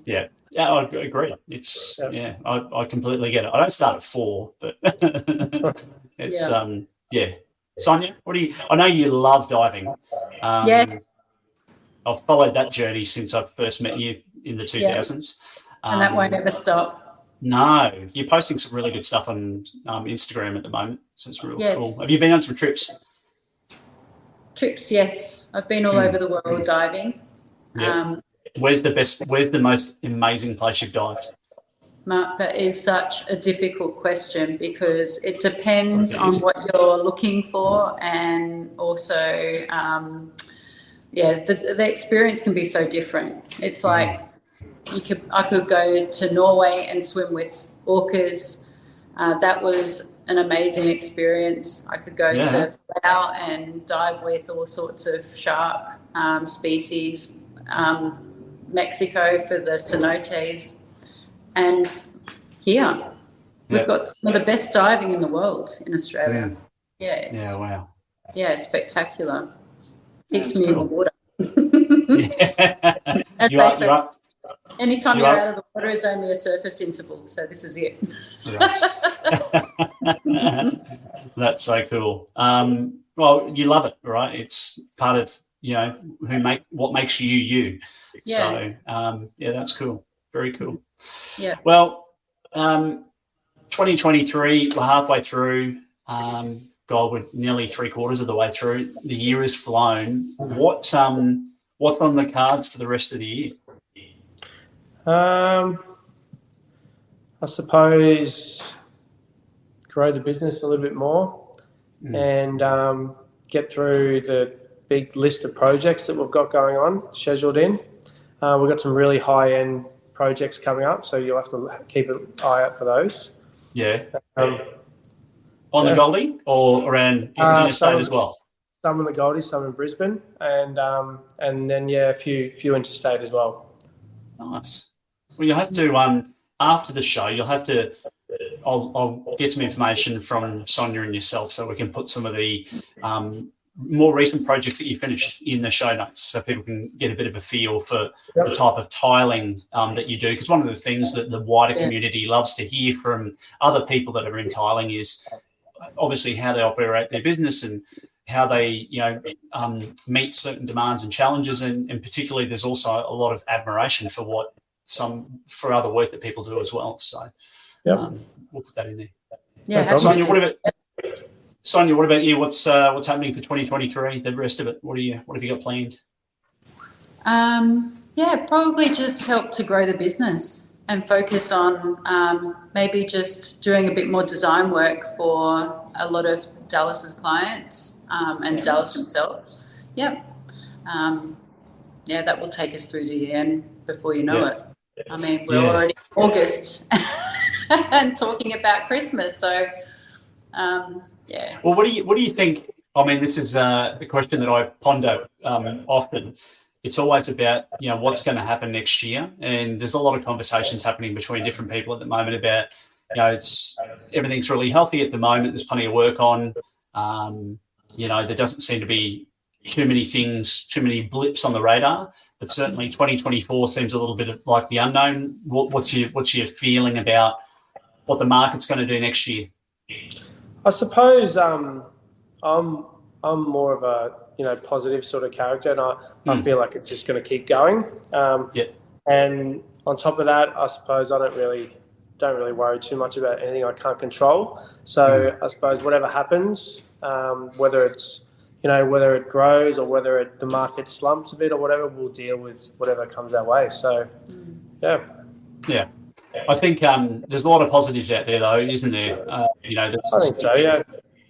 Yeah, I agree. It's I completely get it. I don't start at 4, but it's Sonya, I know you love diving. Yes. I've followed that journey since I first met you in the 2000s. And that won't ever stop. No, you're posting some really good stuff on Instagram at the moment, so it's real cool. Have you been on some trips? Trips, yes. I've been all over the world diving. Yeah. Where's the most amazing place you've dived? Mark, that is such a difficult question because it depends on what you're looking for, and also, the experience can be so different. It's like I could go to Norway and swim with orcas. That was an amazing experience. I could go to Palau and dive with all sorts of shark species. Mexico for the cenotes, and here we've got some of the best diving in the world in Australia. Wow. Yeah, spectacular. Keeps me in the water. You are. Anytime you're out of the water is only a surface interval, so this is it. That's so cool. Well, you love it, right? It's part of what makes you you. So that's cool. Very cool. Yeah. Well, 2023, we're halfway through. We're nearly 3/4 of the way through. The year has flown. What's on the cards for the rest of the year? I suppose grow the business a little bit more and get through the big list of projects that we've got going on, scheduled in. We've got some really high-end projects coming up, so you'll have to keep an eye out for those. Yeah. On the Goldie or around interstate as well? Some in the Goldie, some in Brisbane, and then a few interstate as well. Nice. Well, you'll have to after the show. You'll have to. I'll get some information from Sonya and yourself, so we can put some of the more recent projects that you finished in the show notes, so people can get a bit of a feel for the type of tiling that you do. Because one of the things that the wider community loves to hear from other people that are in tiling is obviously how they operate their business and how they meet certain demands and challenges, and particularly there's also a lot of admiration for other work that people do as well. So we'll put that in there. Yeah. Sonya, what about you? What's happening for 2023? The rest of it, what have you got planned? Probably just help to grow the business and focus on maybe just doing a bit more design work for a lot of Dallas's clients and Dallas himself. That will take us through to the end before you know it. I mean, we're already in August and talking about Christmas, so Well, what do you think? I mean, this is a question that I ponder often. It's always about what's going to happen next year, and there's a lot of conversations happening between different people at the moment about everything's really healthy at the moment. There's plenty of work on. There doesn't seem to be too many blips on the radar, but certainly 2024 seems a little bit like the unknown. What's your feeling about what the market's going to do next year? I suppose I'm more of a positive sort of character, and I feel like it's just going to keep going. And on top of that, I suppose I don't really worry too much about anything I can't control. So I suppose whatever happens, whether it grows or whether the market slumps a bit or whatever, we'll deal with whatever comes our way. So yeah. I think there's a lot of positives out there, though, isn't there? I think so. Yeah.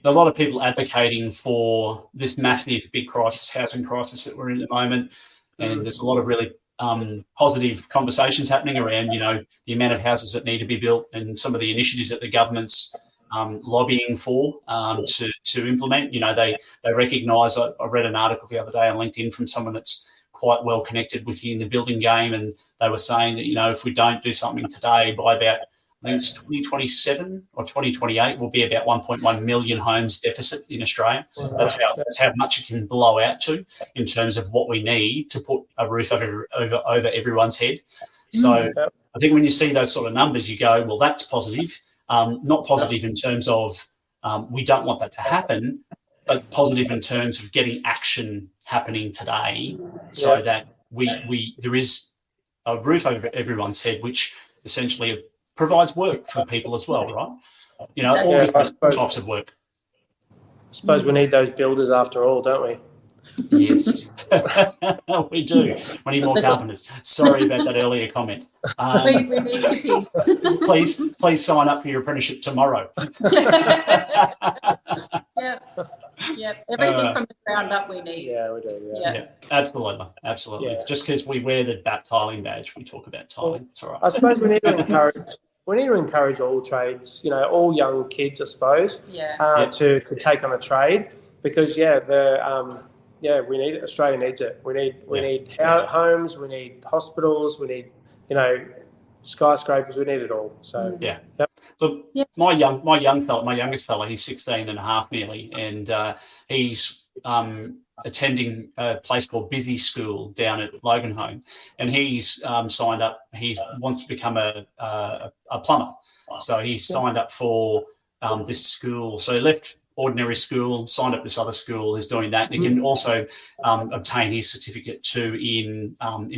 A lot of people advocating for this massive, big housing crisis that we're in at the moment, and there's a lot of really positive conversations happening around, the amount of houses that need to be built and some of the initiatives that the government's lobbying for to implement. They recognise. I read an article the other day on LinkedIn from someone that's quite well connected within the building game, and they were saying that if we don't do something today, by about I think it's 2027 or 2028, will be about 1.1 million homes deficit in Australia. That's how much it can blow out to in terms of what we need to put a roof over everyone's head. So I think when you see those sort of numbers, you go, well, that's positive. Not positive in terms of we don't want that to happen, but positive in terms of getting action happening today, so that there is a roof over everyone's head, which essentially provides work for people as well, right? All different types of work. I suppose we need those builders after all, don't we? Yes, we do. We need more carpenters. Sorry about that earlier comment. We need chippies. Please sign up for your apprenticeship tomorrow. Yep. Everything from the ground up we need. Yeah, we do. Yeah. Absolutely. Yeah. Just because we wear the BAP tiling badge, we talk about tiling. It's all right. I suppose we need to encourage all trades, all young kids, I suppose, to take on a trade, because we need it. Australia needs it. We need homes, we need hospitals, we need skyscrapers, we need it all. So So my youngest fella, he's 16 and a half nearly, and he's attending a place called Busy School down at Loganholme, and he's signed up. He wants to become a plumber, so he's signed up for this school. So he left ordinary school, signed up this other school, is doing that, and he can also obtain his certificate too in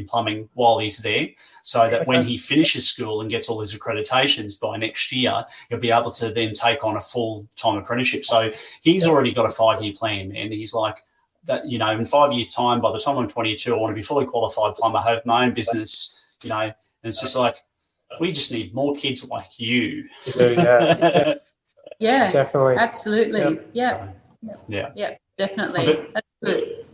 plumbing while he's there, so that when he finishes school and gets all his accreditations by next year, he'll be able to then take on a full-time apprenticeship. So he's already got a 5-year plan, and he's like, that in 5 years' time, by the time I'm 22, I want to be fully qualified plumber, have my own business, and it's just like, we just need more kids like you. Yeah, definitely. Absolutely. Yeah, definitely. That's good.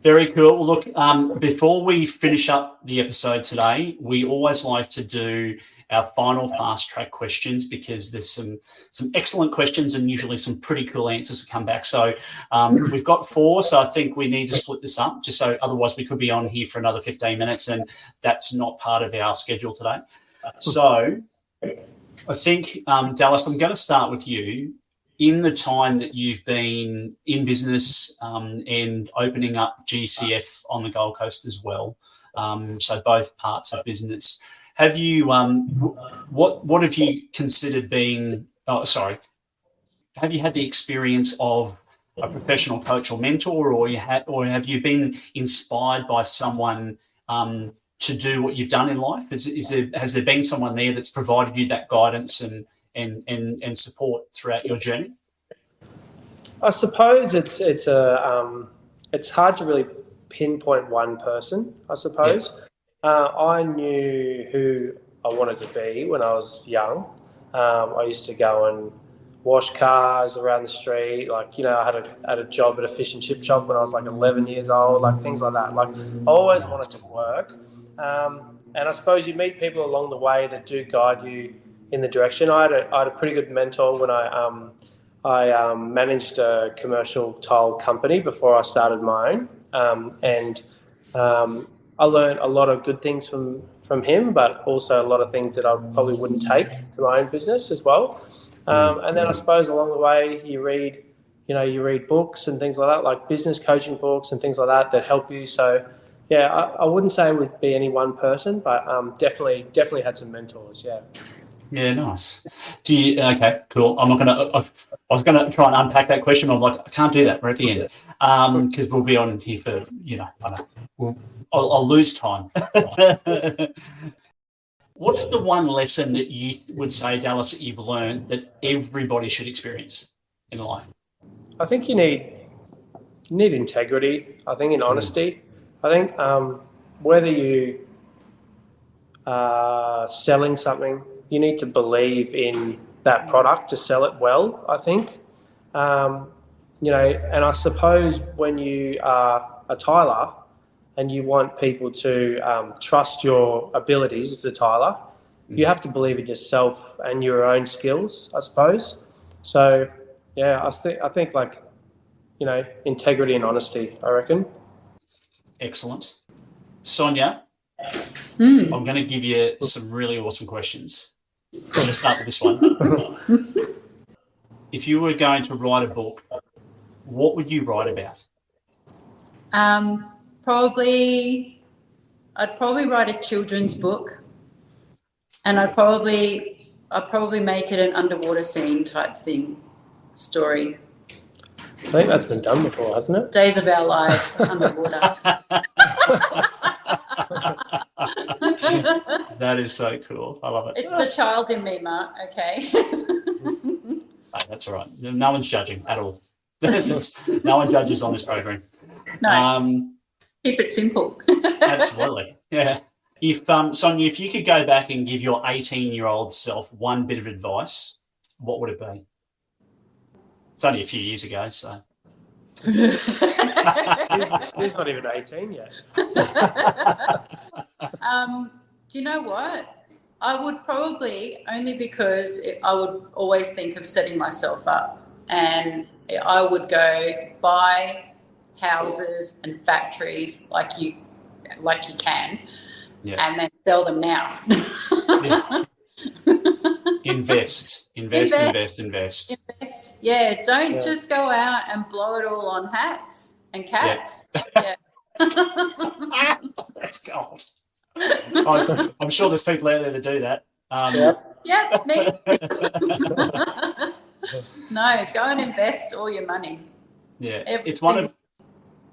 Very cool. Well, look, before we finish up the episode today, we always like to do our final fast track questions, because there's some excellent questions and usually some pretty cool answers to come back. So we've got 4, so I think we need to split this up, just so otherwise we could be on here for another 15 minutes, and that's not part of our schedule today. So I think, Dallas, I'm going to start with you. In the time that you've been in business and opening up GCF on the Gold Coast as well, so both parts of business, have you what have you considered being? Have you had the experience of a professional coach or mentor, or have you been inspired by someone to do what you've done in life? Has there been someone there that's provided you that guidance and support throughout your journey? I suppose it's hard to really pinpoint one person, I suppose. I knew who I wanted to be when I was young. I used to go and wash cars around the street. I had a job at a fish and chip shop when I was 11 years old, things like that. I always wanted to work. And I suppose you meet people along the way that do guide you in the direction. I had a pretty good mentor when I managed a commercial tile company before I started my own. And I learned a lot of good things from him, but also a lot of things that I probably wouldn't take to my own business as well. And then I suppose along the way you read books and things like that, like business coaching books and things like that help you. So I wouldn't say it would be any one person, but definitely had some mentors. Yeah. Yeah, nice. Do you? Okay, cool. I'm not gonna. I was gonna try and unpack that question. But I'm like, I can't do that. We're at the end because we'll be on here for I don't know. I'll lose time. What's the one lesson that you would say, Dallas, that you've learned that everybody should experience in life? I think you need integrity. I think in honesty. I think whether you are selling something, you need to believe in that product to sell it well. I think, and I suppose when you are a tiler and you want people to trust your abilities as a tiler, you have to believe in yourself and your own skills, I suppose. So, yeah, I think like, integrity and honesty, I reckon. Excellent. Sonya, I'm going to give you some really awesome questions. I'm going to start with this one. If you were going to write a book, what would you write about? I'd probably write a children's book, and I'd probably make it an underwater scene type story. I think that's been done before, hasn't it? Days of Our Lives underwater. That is so cool. I love it. It's the child in me, Mark. Okay. That's all right. No one's judging at all. No one judges on this program. No. Keep it simple. Absolutely. Yeah. If Sonya, if you could go back and give your 18-year-old self one bit of advice, what would it be? It's only a few years ago, so. He's not even 18 yet. Do you know what? I would probably, only because I would always think of setting myself up, and I would go buy houses and factories like you can, and then sell them now. Invest. Yeah, don't just go out and blow it all on hats and cats. Yeah. That's gold. I'm sure there's people out there that do that. Yeah, me. No, go and invest all your money. Yeah, it's one of.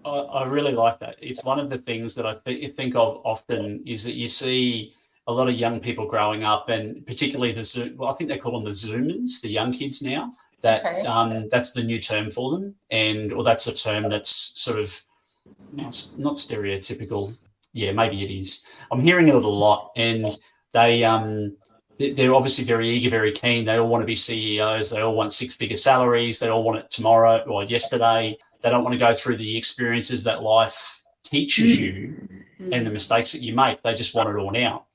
I really like that. It's one of the things that I think of often is that you see a lot of young people growing up, and particularly I think they call them the Zoomers, the young kids now. That's the new term for them, or that's a term that's sort of not stereotypical. Yeah, maybe it is. I'm hearing it a lot, and they're obviously very eager, very keen. They all want to be CEOs. They all want six-figure salaries. They all want it tomorrow or yesterday. They don't want to go through the experiences that life teaches you and the mistakes that you make. They just want it all now.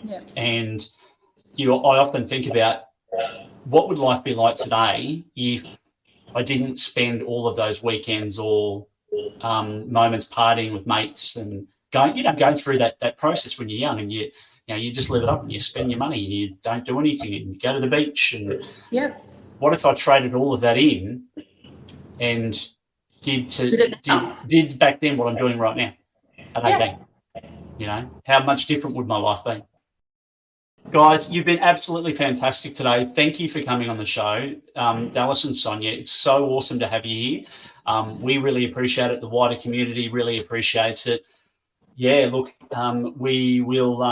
Yeah. And I often think about what would life be like today if I didn't spend all of those weekends or moments partying with mates and going through that process when you're young, and you just live it up and you spend your money and you don't do anything and you go to the beach. And what if I traded all of that in and did back then what I'm doing right now at 18? How much different would my life be? Guys, you've been absolutely fantastic today. Thank you for coming on the show. Dallas and Sonya, it's so awesome to have you here. We really appreciate it. The wider community really appreciates it. Yeah, look, we will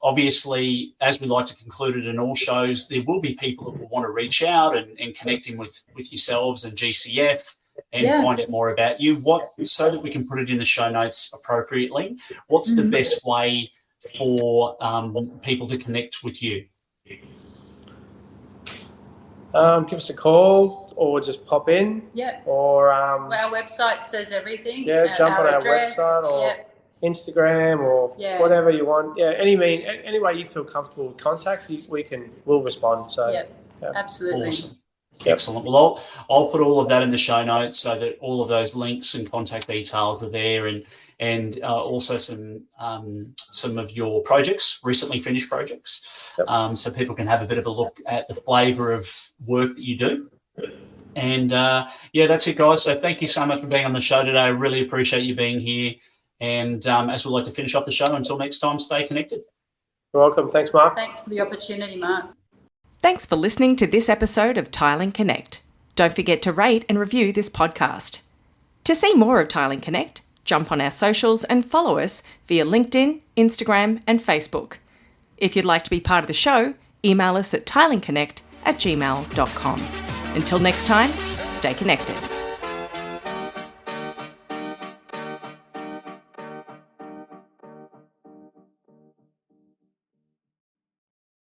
obviously, as we like to conclude it in all shows, there will be people that will want to reach out and connecting with yourselves and GCF and find out more about you. So that we can put it in the show notes appropriately, what's the best way for people to connect with you? Give us a call or just pop in. Yeah. Or our website says everything. Jump on our website or Instagram or whatever you want. Yeah, any way you feel comfortable with contact, we'll respond. So absolutely. Awesome. Excellent. Well, I'll put all of that in the show notes so that all of those links and contact details are there, and also some of your projects, recently finished projects, so people can have a bit of a look at the flavour of work that you do. And that's it, guys. So thank you so much for being on the show today. I really appreciate you being here. And as we like to finish off the show, until next time, stay connected. You're welcome. Thanks, Mark. Thanks for the opportunity, Mark. Thanks for listening to this episode of Tiling Connect. Don't forget to rate and review this podcast. To see more of Tiling Connect, jump on our socials and follow us via LinkedIn, Instagram and Facebook. If you'd like to be part of the show, email us at tilingconnect@gmail.com. Until next time, stay connected.